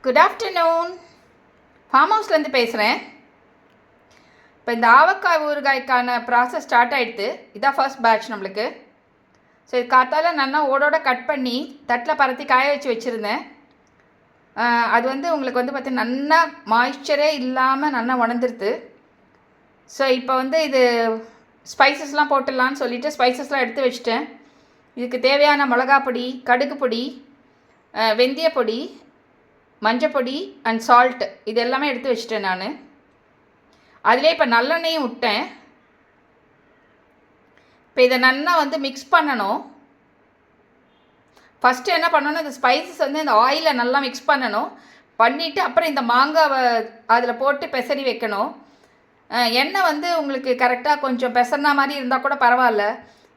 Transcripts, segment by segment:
Good afternoon. Form ஹவுஸ்லேருந்து பேசுகிறேன். இப்போ இந்த ஆவக்காய் ஊறுகாய்க்கான ப்ராசஸ் ஸ்டார்ட் ஆகிடுது. இதான் ஃபர்ஸ்ட் பேட்ச் நம்மளுக்கு. ஸோ இது காத்தால நல்லா ஓடோட கட் பண்ணி தட்டில் பரத்தி காய வச்சு வச்சுருந்தேன். அது வந்து உங்களுக்கு வந்து பார்த்தீங்கன்னா நல்லா மாய்ஸ்சரே இல்லாமல் நல்லா உணர்ந்துருது. ஸோ இப்போ வந்து இது ஸ்பைசஸ்லாம் போட்டுடலான்னு சொல்லிவிட்டு ஸ்பைசஸ்லாம் எடுத்து வச்சுட்டேன். இதுக்கு தேவையான மிளகா பொடி, கடுகு பொடி, வெந்தய பொடி, மஞ்சப்பொடி அண்ட் சால்ட் இது எல்லாமே எடுத்து வச்சுட்டேன் நான். அதிலே இப்போ நல்லெண்ணெயும் விட்டேன். இப்போ இதை நல்லா வந்து மிக்ஸ் பண்ணணும். ஃபஸ்ட்டு என்ன பண்ணணும், இந்த ஸ்பைசஸ் வந்து இந்த ஆயிலில் நல்லா மிக்ஸ் பண்ணணும். பண்ணிவிட்டு அப்புறம் இந்த மாங்காவை அதில் போட்டு பெசரி வைக்கணும். எண்ணெய் வந்து உங்களுக்கு கரெக்டாக கொஞ்சம் பெசர்னா மாதிரி இருந்தால் கூட பரவாயில்ல.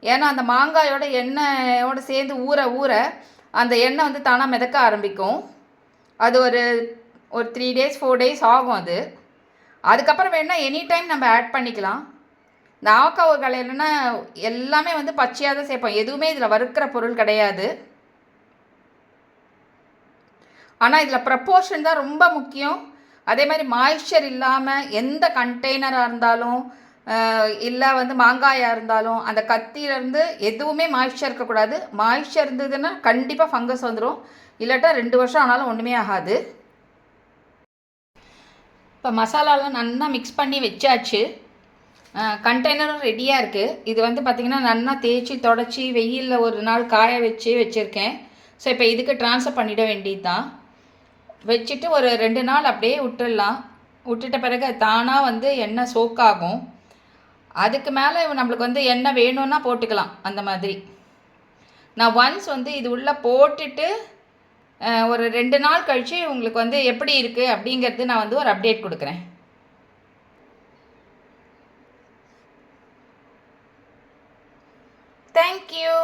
ஏன்னா அந்த மாங்காயோட எண்ணெயோடு சேர்ந்து ஊற ஊற அந்த எண்ணெய் வந்து தானாக மிதக்க ஆரம்பிக்கும். அது ஒரு 3 days 4 days ஆகும் அது. அதுக்கப்புறம் வேணால் எனி டைம் நம்ம ஆட் பண்ணிக்கலாம். இந்த ஆவக்காய் ஊறுகாய் இல்லைன்னா எல்லாமே வந்து பச்சையாக தான் சேர்ப்போம். எதுவுமே இதில் வறுக்கிற பொருள் கிடையாது. ஆனால் இதில் ப்ரப்போர்ஷன் தான் ரொம்ப முக்கியம். அதே மாதிரி மாய்ஸ்சர் இல்லாமல் எந்த கண்டெய்னராக இருந்தாலும் இல்லை வந்து மாங்காயாக இருந்தாலும் அந்த கத்தியிலேருந்து எதுவுமே மாய்ஸ்சர் இருக்கக்கூடாது. மாய்ஸ்சர் இருந்ததுன்னா கண்டிப்பாக ஃபங்கஸ் வந்துடும். இல்லாட்டா 2 வருஷம் ஆனாலும் ஒன்றுமே ஆகாது. இப்போ மசாலாலாம் நல்லா மிக்ஸ் பண்ணி வச்சாச்சு. கண்டெய்னரும் ரெடியாக இருக்குது. இது வந்து பார்த்திங்கன்னா நல்லா தேய்ச்சி தொடச்சி வெயிலில் ஒரு நாள் காய வச்சு வச்சுருக்கேன். ஸோ இப்போ இதுக்கு ட்ரான்ஸ்ஃபர் பண்ணிட வேண்டியது தான். வச்சுட்டு ஒரு 2 நாள் அப்படியே விட்டுடலாம். விட்டுட்ட பிறகு தானாக வந்து எண்ணெய் சோக்காகும். அதுக்கு மேலே நம்மளுக்கு வந்து எண்ணெய் வேணும்னா போட்டுக்கலாம். அந்த மாதிரி நான் ஒன்ஸ் வந்து இது உள்ளே போட்டுட்டு ஒரு 2 நாள் கழித்து உங்களுக்கு வந்து எப்படி இருக்குது அப்படிங்கிறது நான் வந்து ஒரு அப்டேட் கொடுக்குறேன். தேங்க்யூ.